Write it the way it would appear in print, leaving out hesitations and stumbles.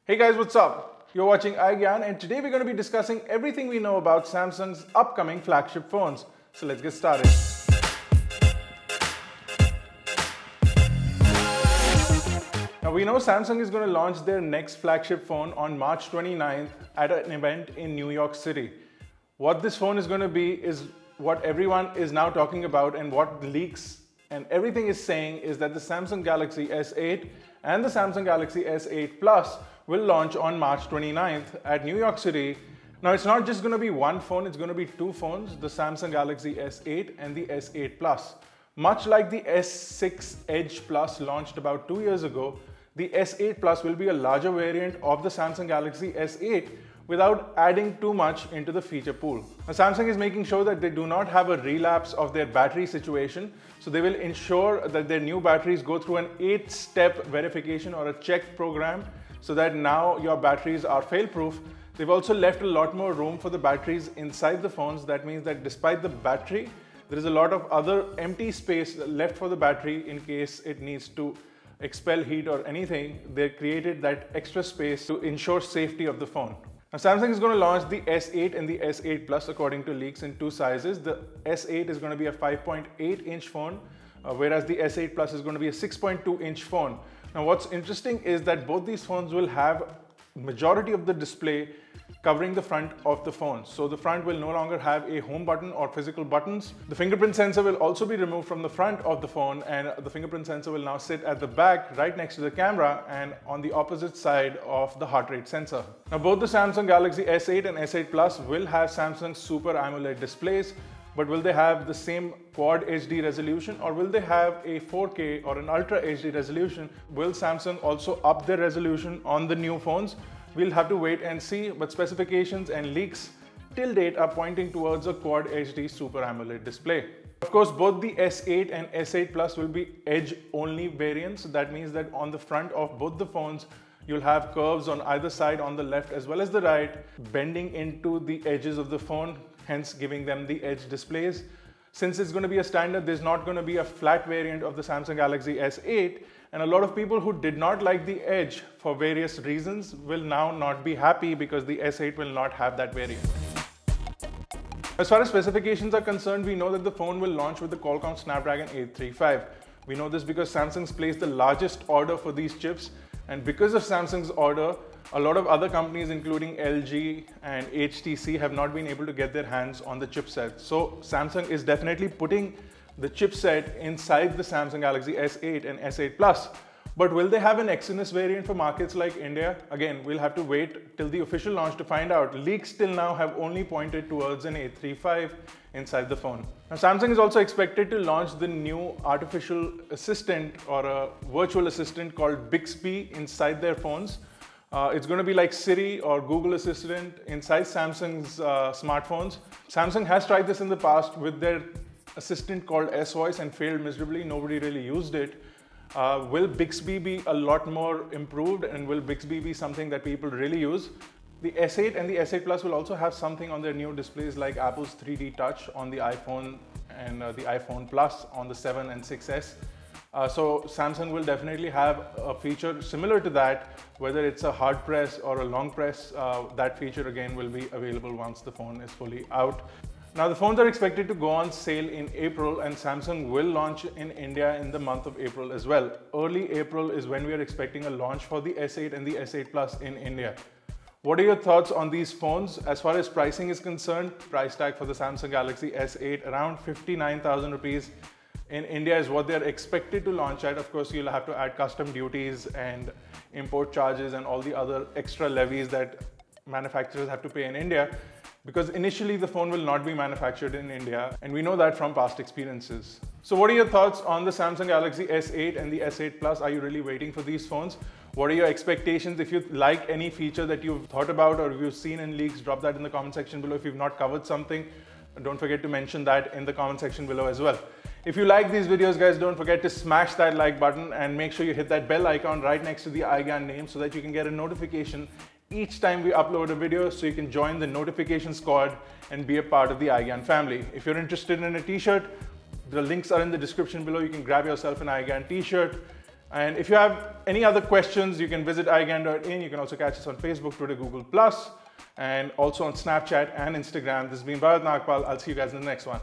Hey guys, what's up? You're watching iGyaan and today we're going to be discussing everything we know about Samsung's upcoming flagship phones. So let's get started. Now we know Samsung is going to launch their next flagship phone on March 29th at an event in New York City. What this phone is going to be is what everyone is now talking about, and what leaks and everything is saying is that the Samsung Galaxy S8 and the Samsung Galaxy S8 Plus will launch on March 29th at New York City. Now it's not just going to be one phone, it's going to be two phones, the Samsung Galaxy S8 and the S8 Plus. Much like the S6 Edge Plus launched about 2 years ago, the S8 Plus will be a larger variant of the Samsung Galaxy S8 without adding too much into the feature pool. Now, Samsung is making sure that they do not have a relapse of their battery situation, so they will ensure that their new batteries go through an 8-step verification or a check program so that now your batteries are fail-proof. They've also left a lot more room for the batteries inside the phones. That means that despite the battery, there is a lot of other empty space left for the battery in case it needs to expel heat or anything. They created that extra space to ensure safety of the phone. Now, Samsung is going to launch the S8 and the S8 Plus according to leaks in two sizes. The S8 is going to be a 5.8-inch phone, whereas the S8 Plus is going to be a 6.2-inch phone. Now, what's interesting is that both these phones will have majority of the display covering the front of the phone. So the front will no longer have a home button or physical buttons. The fingerprint sensor will also be removed from the front of the phone, and the fingerprint sensor will now sit at the back right next to the camera and on the opposite side of the heart rate sensor. Now both the Samsung Galaxy S8 and S8 Plus will have Samsung Super AMOLED displays, but will they have the same Quad HD resolution, or will they have a 4K or an Ultra HD resolution? Will Samsung also up their resolution on the new phones? We'll have to wait and see, but specifications and leaks till date are pointing towards a Quad HD Super AMOLED display. Of course, both the S8 and S8 Plus will be edge-only variants. That means that on the front of both the phones, you'll have curves on either side, on the left as well as the right, bending into the edges of the phone, hence giving them the edge displays. Since it's going to be a standard, there's not going to be a flat variant of the Samsung Galaxy S8, and a lot of people who did not like the edge for various reasons will now not be happy because the S8 will not have that variant. As far as specifications are concerned, we know that the phone will launch with the Qualcomm Snapdragon 835. We know this because Samsung's placed the largest order for these chips, and because of Samsung's order, a lot of other companies including LG and HTC have not been able to get their hands on the chipset. So Samsung is definitely putting the chipset inside the Samsung Galaxy S8 and S8 Plus. But will they have an Exynos variant for markets like India? Again, we'll have to wait till the official launch to find out. Leaks till now have only pointed towards an 835 inside the phone. Now, Samsung is also expected to launch the new artificial assistant or a virtual assistant called Bixby inside their phones. It's going to be like Siri or Google Assistant inside Samsung's smartphones. Samsung has tried this in the past with their assistant called S-Voice and failed miserably. Nobody really used it. Will Bixby be a lot more improved, and will Bixby be something that people really use? The S8 and the S8 Plus will also have something on their new displays like Apple's 3D Touch on the iPhone and the iPhone Plus on the 7 and 6S. So Samsung will definitely have a feature similar to that, whether it's a hard press or a long press. That feature again will be available once the phone is fully out. Now the phones are expected to go on sale in April, and Samsung will launch in India in the month of April as well. Early April is when we are expecting a launch for the S8 and the S8 Plus in India. What are your thoughts on these phones? As far as pricing is concerned, price tag for the Samsung Galaxy S8 around 59,000 rupees in India is what they're expected to launch at. Of course, you'll have to add custom duties and import charges and all the other extra levies that manufacturers have to pay in India, because initially the phone will not be manufactured in India, and we know that from past experiences. So what are your thoughts on the Samsung Galaxy S8 and the S8 Plus? Are you really waiting for these phones? What are your expectations? If you like any feature that you've thought about or you've seen in leaks, drop that in the comment section below. If you've not covered something, don't forget to mention that in the comment section below as well. If you like these videos, guys, don't forget to smash that like button and make sure you hit that bell icon right next to the iGyaan name so that you can get a notification each time we upload a video, so you can join the notification squad and be a part of the iGyaan family. If you're interested in a t-shirt, the links are in the description below. You can grab yourself an iGyaan t-shirt. And if you have any other questions, you can visit iGyaan.in. You can also catch us on Facebook, Twitter, Google+, and also on Snapchat and Instagram. This has been Bharat Nagpal. I'll see you guys in the next one.